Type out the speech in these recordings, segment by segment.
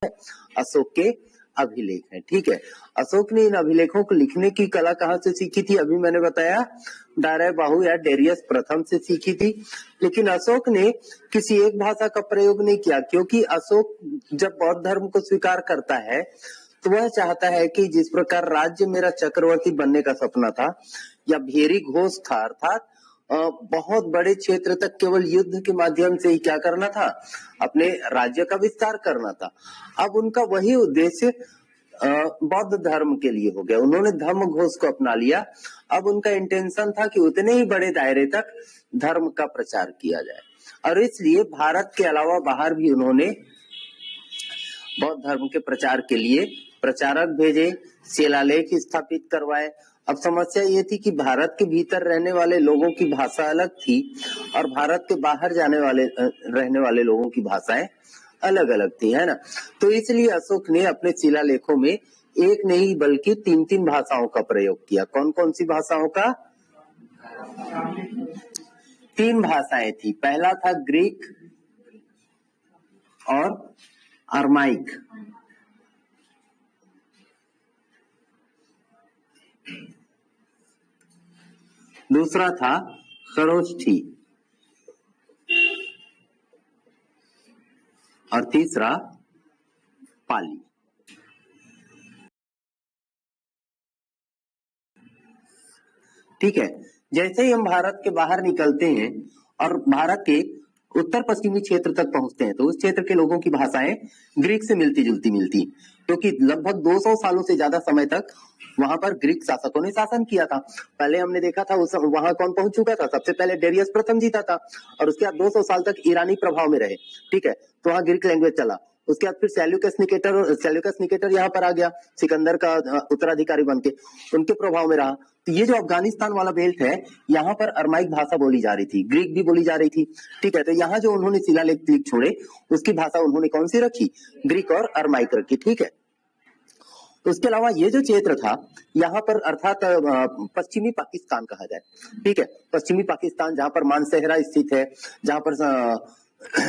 अशोक के अभिलेख हैं। ठीक है, अशोक ने इन अभिलेखों को लिखने की कला कहाँ से सीखी थी? अभी मैंने बताया दारायबाहु या डेरियस प्रथम से सीखी थी। लेकिन अशोक ने किसी एक भाषा का प्रयोग नहीं किया, क्योंकि अशोक जब बौद्ध धर्म को स्वीकार करता है तो वह चाहता है कि जिस प्रकार राज्य मेरा चक्रवर्ती बनने का सपना था या भेरी घोष था, अर्थात बहुत बड़े क्षेत्र तक केवल युद्ध के माध्यम से ही क्या करना था, अपने राज्य का विस्तार करना था। अब उनका वही उद्देश्य बौद्ध धर्म के लिए हो गया, उन्होंने धर्म घोष को अपना लिया। अब उनका इंटेंशन था कि उतने ही बड़े दायरे तक धर्म का प्रचार किया जाए, और इसलिए भारत के अलावा बाहर भी उन्होंने बौद्ध धर्म के प्रचार के लिए प्रचारक भेजे, शिलालेख स्थापित करवाए। अब समस्या ये थी कि भारत के भीतर रहने वाले लोगों की भाषा अलग थी और भारत के बाहर रहने वाले लोगों की भाषाएं अलग अलग थी, है ना। तो इसलिए अशोक ने अपने शिलालेखों में एक नहीं बल्कि 3 भाषाओं का प्रयोग किया। कौन कौन सी भाषाओं का? 3 भाषाएं थी। पहला था ग्रीक और अरमाइक। दूसरा था खरोष्ठी और तीसरा पाली। ठीक है, जैसे ही हम भारत के बाहर निकलते हैं और भारत के उत्तर पश्चिमी क्षेत्र तक पहुंचते हैं तो उस क्षेत्र के लोगों की भाषाएं ग्रीक से मिलती जुलती मिलती, क्योंकि लगभग 200 सालों से ज्यादा समय तक वहां पर ग्रीक शासकों ने शासन किया था। पहले हमने देखा था वहां कौन पहुंच चुका था, सबसे पहले डेरियस प्रथम जीता था, और उसके बाद 200 साल तक ईरानी प्रभाव में रहे। ठीक है, तो वहां ग्रीक लैंग्वेज चला। उसके बाद फिर सेल्यूकस निकेटर यहाँ पर आ गया, सिकंदर का उत्तराधिकारी बनके, उनके प्रभाव में रहा। तो ये जो अफगानिस्तान वाला बेल्ट है, यहाँ पर अरमाइक भाषा बोली जा रही थी, ग्रीक भी बोली जा रही थी। ठीक है, तो यहाँ जो उन्होंने शिलालेख छोड़े उसकी भाषा उन्होंने कौन सी रखी? ग्रीक और अरमाइक रखी। ठीक है, उसके अलावा ये जो क्षेत्र था यहाँ पर, अर्थात पश्चिमी पाकिस्तान कहा जाए। ठीक है, पश्चिमी पाकिस्तान जहाँ पर मानसेहरा स्थित है, जहाँ पर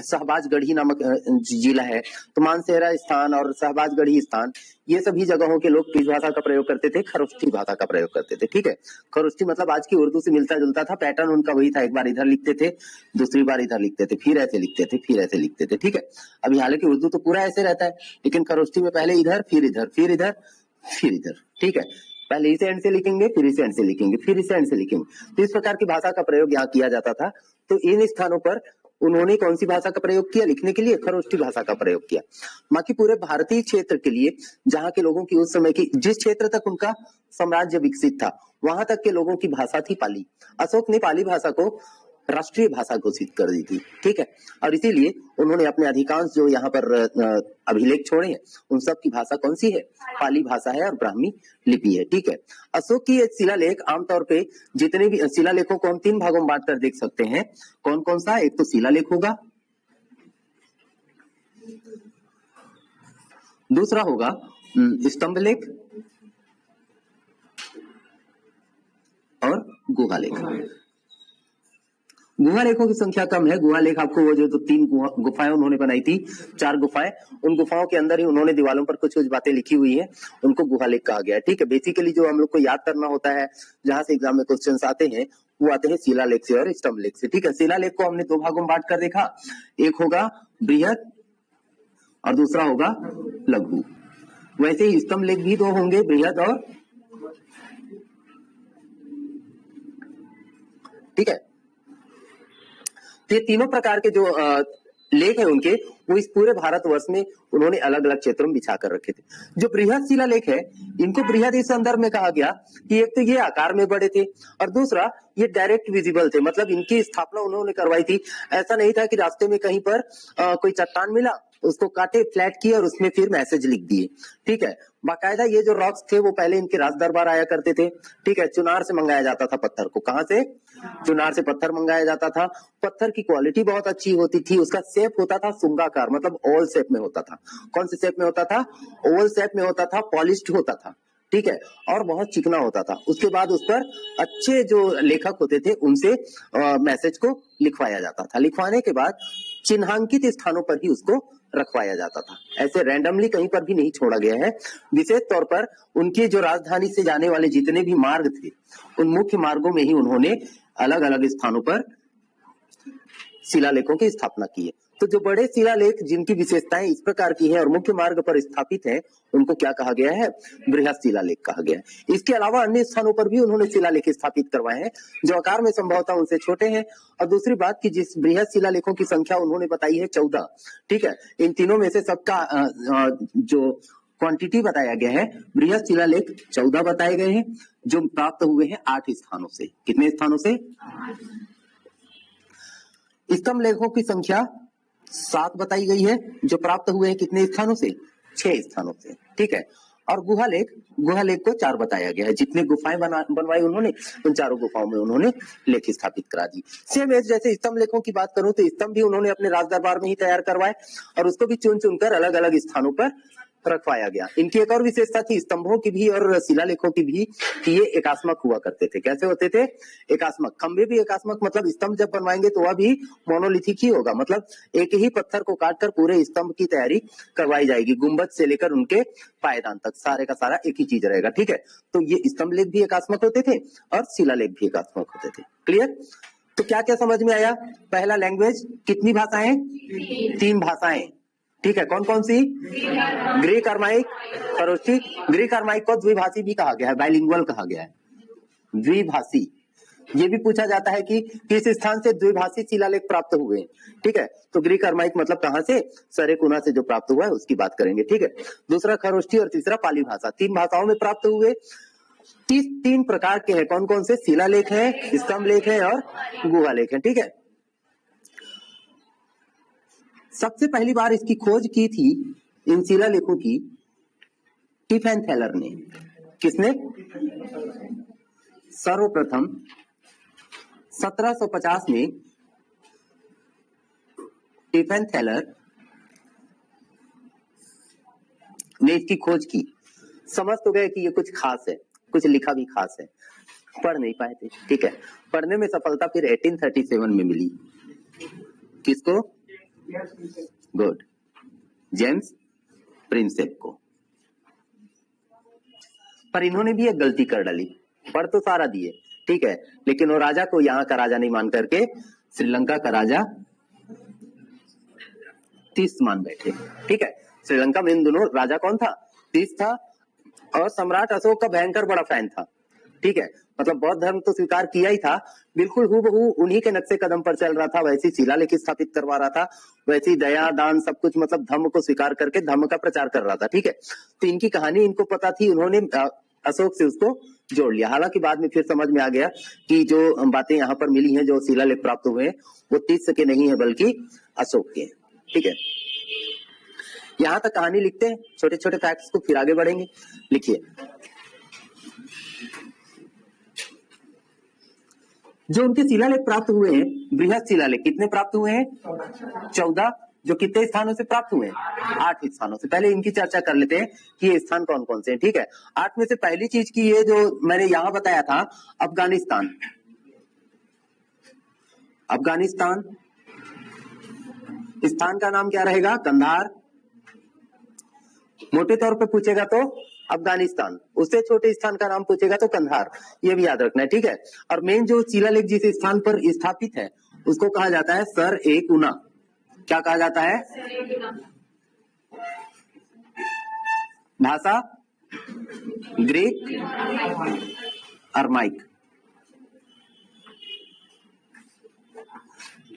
शहबाजगढ़ी नामक जिला है, तो मानसेहरा स्थान और शहबाजगढ़ी स्थान, ये सभी जगहों के लोग किस भाषा का प्रयोग करते थे? खरोष्ठी भाषा का प्रयोग करते थे। ठीक है, खरोष्ठी मतलब आज की उर्दू से मिलता जुलता था, पैटर्न उनका वही था, एक बार इधर लिखते थे, दूसरी बार इधर लिखते थे, फिर ऐसे लिखते थे, फिर ऐसे लिखते थे। ठीक है, अभी हालांकि उर्दू तो पूरा ऐसे रहता है, लेकिन खरोष्ठी में पहले इधर, फिर इधर, फिर इधर, फिर इधर। ठीक है, पहले इसे एंड से लिखेंगे, फिर इसे एंड से लिखेंगे, फिर इसे एंड से लिखेंगे। तो इस प्रकार की भाषा का प्रयोग यहाँ किया जाता था। तो इन स्थानों पर उन्होंने कौन सी भाषा का प्रयोग किया लिखने के लिए? खरोष्ठी भाषा का प्रयोग किया। बाकी पूरे भारतीय क्षेत्र के लिए, जहाँ के लोगों की उस समय की, जिस क्षेत्र तक उनका साम्राज्य विकसित था, वहां तक के लोगों की भाषा थी पाली। अशोक ने पाली भाषा को राष्ट्रीय भाषा घोषित कर दी थी। ठीक है, और इसीलिए उन्होंने अपने अधिकांश जो यहाँ पर अभिलेख छोड़े हैं, उन सब की भाषा कौन सी है? पाली भाषा है और ब्राह्मी लिपि है। ठीक है, अशोक की शिलालेख आमतौर पे, जितने भी शिलालेखों को हम 3 भागों में बांट कर देख सकते हैं। कौन कौन सा? एक तो शिलालेख होगा, दूसरा होगा स्तंभ लेख और गुहा लेख। गुहा लेखों की संख्या कम है। गुहा लेख आपको वो जो 3 गुफाएं उन्होंने बनाई थी, 4 गुफाएं, उन गुफाओं के अंदर ही उन्होंने दीवारों पर कुछ कुछ बातें लिखी हुई है, उनको गुहा लेख कहा गया है। ठीक है, बेसिकली जो हम लोग को याद करना होता है, जहां से एग्जाम में क्वेश्चंस आते हैं, वो आते हैं शिलालेख से और स्तंभ लेख से। ठीक है, शिलालेख को हमने 2 भागों में बांट कर देखा, एक होगा बृहद और दूसरा होगा लघु। वैसे ही स्तंभ लेख भी 2 होंगे, बृहद और, ठीक है। तो ये तीनों प्रकार के जो लेख है उनके, वो इस पूरे भारतवर्ष में उन्होंने अलग अलग क्षेत्रों में बिछा कर रखे थे। जो बृहद शिलालेख है, इनको बृहद इस संदर्भ में कहा गया कि एक तो ये आकार में बड़े थे और दूसरा ये डायरेक्ट विजिबल थे, मतलब इनकी स्थापना उन्होंने करवाई थी। ऐसा नहीं था कि रास्ते में कहीं पर कोई चट्टान मिला, उसको काटे, फ्लैट किए और उसमें फिर मैसेज लिख दिए। ठीक है, बाकायदा ये जो रॉक्स थे वो पहले इनके राज दरबार आया करते थे। ठीक है, चुनार से मंगाया जाता था पत्थर को। कहां से? चुनार से पत्थर मंगाया जाता था। पत्थर की क्वालिटी बहुत अच्छी होती थी, उसका शेप होता था शुंगाकार, मतलब ओवल शेप में होता था। कौन से शेप में होता था? ओवल शेप में होता था, पॉलिश्ड होता था। ठीक है, और बहुत चिकना होता था। उसके बाद उस पर अच्छे जो लेखक होते थे उनसे मैसेज को लिखवाया जाता था। लिखवाने के बाद चिन्हांकित स्थानों पर ही उसको रखवाया जाता था। ऐसे रैंडमली कहीं पर भी नहीं छोड़ा गया है। विशेष तौर पर उनके जो राजधानी से जाने वाले जितने भी मार्ग थे, उन मुख्य मार्गों में ही उन्होंने अलग अलग स्थानों पर शिलालेखों की स्थापना की है। तो जो बड़े शिलालेख जिनकी विशेषताएं इस प्रकार की है और मुख्य मार्ग पर स्थापित है, उनको क्या कहा गया है? बृहत शिलालेख कहा गया है। इसके अलावा अन्य स्थानों पर भी उन्होंने शिलालेख स्थापित करवाए हैं जो आकार में संभवतः उनसे छोटे हैं। और दूसरी बात की जिस बृहत शिलालेखों की संख्या उन्होंने बताई है 14, ठीक है। इन तीनों में से सबका जो क्वांटिटी बताया गया है, बृहत शिलालेख 14 बताए गए हैं जो प्राप्त हुए हैं 8 स्थानों से। कितने स्थानों से? स्तंभ लेखों की संख्या 7 बताई गई है जो प्राप्त हुए हैं कितने स्थानों से? 6 स्थानों से, ठीक है। और गुहा लेख को 4 बताया गया है। जितने गुफाएं बनवाई उन्होंने, उन चारों गुफाओं में उन्होंने लेख स्थापित करा दी। सेम एज जैसे स्तंभ लेखों की बात करूं तो स्तंभ भी उन्होंने अपने राज दरबार में ही तैयार करवाए और उसको भी चुन चुनकर अलग अलग स्थानों पर रखवाया गया। इनकी एक और विशेषता थी स्तंभों की भी और शिलालेखों की भी कि ये एकात्मक हुआ करते थे। कैसे होते थे? एकात्मक। खंभे भी एकात्मक, मतलब स्तंभ जब बनवाएंगे तो वह भी मोनोलिथिक ही होगा, मतलब एक ही पत्थर को काटकर पूरे स्तंभ की तैयारी करवाई जाएगी। गुंबद से लेकर उनके पायदान तक सारे का सारा एक ही चीज रहेगा, ठीक है। तो ये स्तंभ लेख भी एकात्मक होते थे और शिलालेख भी एकात्मक होते थे। क्लियर? तो क्या क्या समझ में आया? पहला, लैंग्वेज कितनी भाषाएं? 3 भाषाएं, ठीक है। कौन कौन सी? Greek, Aramaic, Kharosthi. Greek Aramaic को द्विभाषी भी कहा गया है, बाइलिंगुअल कहा गया है, द्विभाषी। ये भी पूछा जाता है कि किस स्थान से द्विभाषी शिलालेख प्राप्त हुए, ठीक है। तो ग्रीक अरमाइक मतलब कहां से? सरेकुना से जो प्राप्त हुआ है उसकी बात करेंगे, ठीक है। दूसरा खरोष्ठी और तीसरा पाली भाषा। 3 भाषाओं में प्राप्त हुए। 3 प्रकार के हैं। कौन कौन से? शिलालेख है, स्तंभ लेख है और गुहा लेख है, ठीक है। सबसे पहली बार इसकी खोज की थी इन शिलालेखों की टिफेनथैलर ने। किसने? सर्वप्रथम 1750 में टिफेनथैलर ने इसकी खोज की। समझ तो गए कि ये कुछ खास है, कुछ लिखा भी खास है, पढ़ नहीं पाए थे, ठीक है। पढ़ने में सफलता फिर 1837 में मिली। किसको? गुड, जेम्स प्रिंसेप को। पर इन्होंने भी एक गलती कर डाली। पढ़ तो सारा दिए, ठीक है, लेकिन वो राजा को यहाँ का राजा नहीं मान करके श्रीलंका का राजा तीस मान बैठे, ठीक है। श्रीलंका में इन दोनों राजा कौन था? तीस था और सम्राट अशोक का भयंकर बड़ा फैन था, ठीक है। मतलब बौद्ध धर्म तो स्वीकार किया ही था, बिल्कुल हूबहू उन्हीं के नक्शे कदम पर चल रहा था, वैसी शिलालेख स्थापित करवा रहा था, वैसी दया दान सब कुछ, मतलब धर्म को स्वीकार करके धर्म का प्रचार कर रहा था, ठीक है। तो इनकी कहानी इनको पता थी, उन्होंने अशोक से उसको जोड़ लिया। हालांकि बाद में फिर समझ में आ गया कि जो बातें यहाँ पर मिली हैं, जो शिलालेख प्राप्त हुए हैं, वो तीस के नहीं है बल्कि अशोक के हैं, ठीक है। यहां तक कहानी लिखते हैं, छोटे छोटे फैक्ट्स को फिर आगे बढ़ेंगे। लिखिए, जो उनके शिलालेख प्राप्त हुए हैं, बृहत शिलालेख कितने प्राप्त हुए हैं? 14। जो कितने स्थानों से प्राप्त हुए हैं? 8 स्थानों से। पहले इनकी चर्चा कर लेते हैं कि ये स्थान कौन कौन से हैं, ठीक है। 8 में से पहली चीज की ये जो मैंने यहां बताया था, अफगानिस्तान। अफगानिस्तान स्थान का नाम क्या रहेगा? कंधार। मोटे तौर पे पूछेगा तो अफगानिस्तान, उससे छोटे स्थान का नाम पूछेगा तो कंधार, ये भी याद रखना है, ठीक है। और मेन जो शिलालेख जिस स्थान पर स्थापित है उसको कहा जाता है सर-ए-कुना। क्या कहा जाता है? भाषा ग्रीक अरमाइक,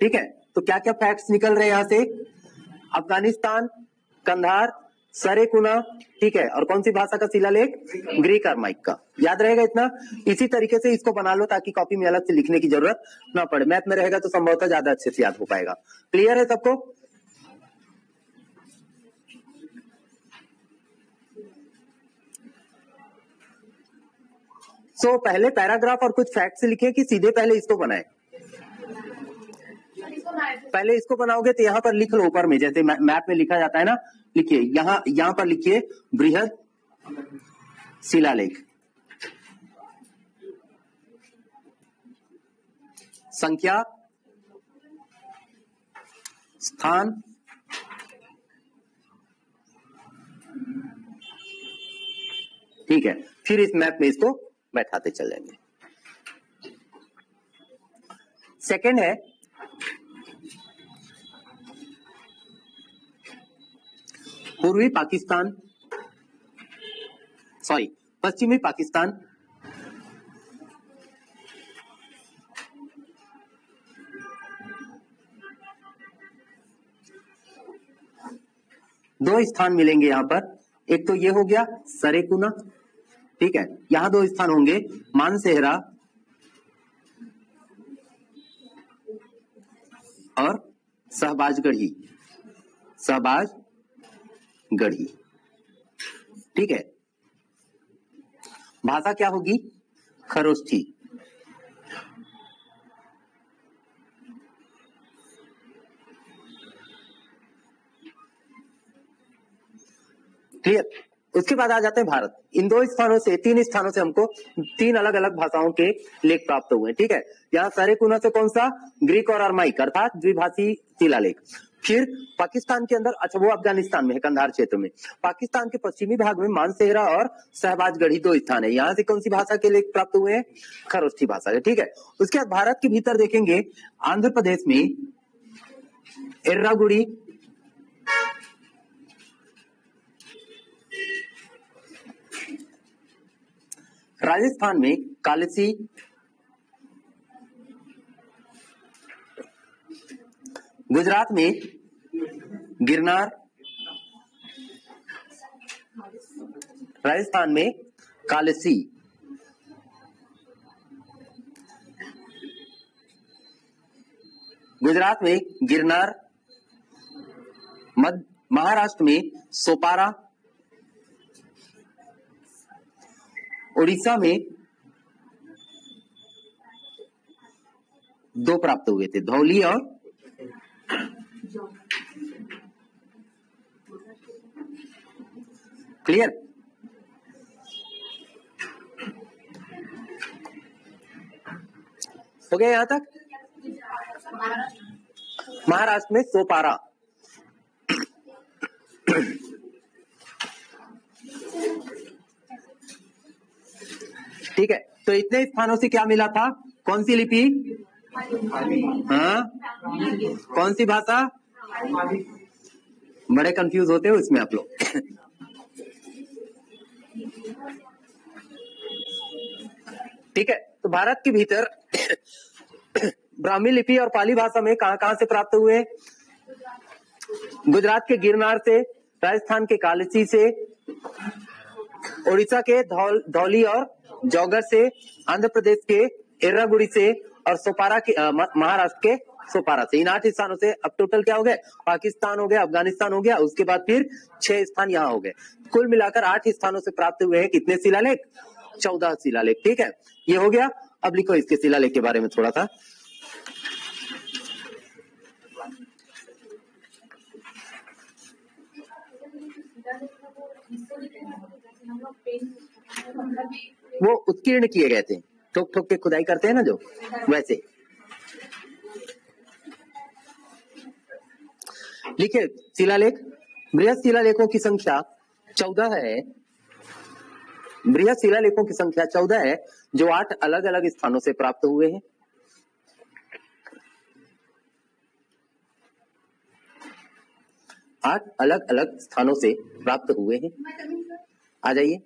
ठीक है। तो क्या क्या फैक्ट्स निकल रहे हैं यहां से? अफगानिस्तान, कंधार, सरेकुना, ठीक है। और कौन सी भाषा का शिलालेख? ग्रीक अरमाइक का। याद रहेगा इतना? इसी तरीके से इसको बना लो ताकि कॉपी में अलग से लिखने की जरूरत ना पड़े। मैथ में रहेगा तो संभवतः ज्यादा अच्छे से याद हो पाएगा। क्लियर है सबको? सो पहले पैराग्राफ और कुछ फैक्ट्स लिखे कि सीधे पहले इसको बनाए? पहले इसको बनाओगे तो यहाँ पर लिख लो ऊपर में, जैसे मैप में लिखा जाता है ना, लिखिए यहाँ पर लिखिए बृहद शिलालेख, संख्या, स्थान, ठीक है, फिर इस मैप में इसको बैठाते चल जाएंगे। सेकंड है पूर्वी पाकिस्तान, सॉरी पश्चिमी पाकिस्तान, दो स्थान मिलेंगे यहां पर। एक तो ये हो गया सरेकुना, ठीक है, यहां दो स्थान होंगे मानसेहरा और शहबाजगढ़ी, शहबाजगढ़ी, ठीक है। भाषा क्या होगी? खरोष्ठी। क्लियर। उसके बाद आ जाते हैं भारत। इन दो स्थानों से, तीन स्थानों से हमको तीन अलग अलग भाषाओं के लेख प्राप्त हुए, ठीक है। यहाँ सरेकुना से कौन सा? ग्रीक और अरमाइक अर्थात द्विभाषी शिलालेख। फिर पाकिस्तान के अंदर, अच्छा वो अफगानिस्तान में है, कंधार क्षेत्र में। पाकिस्तान के पश्चिमी भाग में मानसेहरा और शहबाजगढ़ी दो स्थान है, यहाँ से कौन सी भाषा के लेख प्राप्त हुए हैं? खरोष्ठी भाषा के, ठीक है। उसके बाद भारत के भीतर देखेंगे, आंध्र प्रदेश में एर्रागुड़ी, राजस्थान में कालसी, गुजरात में गिरनार, राजस्थान में कालसी, गुजरात में गिरनार, महाराष्ट्र में सोपारा, उड़ीसा में दो प्राप्त हुए थे, धौली और क्लियर। हो गया यहां तक? महाराष्ट्र में सोपारा, ठीक है। तो इतने स्थानों से क्या मिला था? कौन सी लिपि? हाँ, कौन सी भाषा? बड़े कंफ्यूज होते हो इसमें आप लोग। ठीक है, तो भारत के भीतर ब्राह्मी लिपि और पाली भाषा में कहां से प्राप्त हुए? गुजरात के गिरनार से, राजस्थान के कालसी से, उड़ीसा के धौली और जौगर से, आंध्र प्रदेश के एर्रागुड़ी से और सोपारा के महाराष्ट्र के सोपारा से। इन 8 स्थानों से अब टोटल क्या हो गए? पाकिस्तान हो गया, अफगानिस्तान हो गया, उसके बाद फिर 6 स्थान यहाँ हो गए। कुल मिलाकर 8 स्थानों से प्राप्त हुए हैं कितने शिलालेख? 14 शिलालेख, ठीक है। ये हो गया। अब लिखो इसके शिलालेख के बारे में थोड़ा सा। वो उत्कीर्ण किए गए थे, ठोक ठोक के खुदाई करते हैं ना जो, वैसे। लिखिए शिलालेख। बृहद शिलालेखों की संख्या 14 है। बृहद शिलालेखों की संख्या 14 है, जो 8 अलग अलग स्थानों से प्राप्त हुए हैं। आठ अलग अलग स्थानों से प्राप्त हुए हैं। आ जाइए।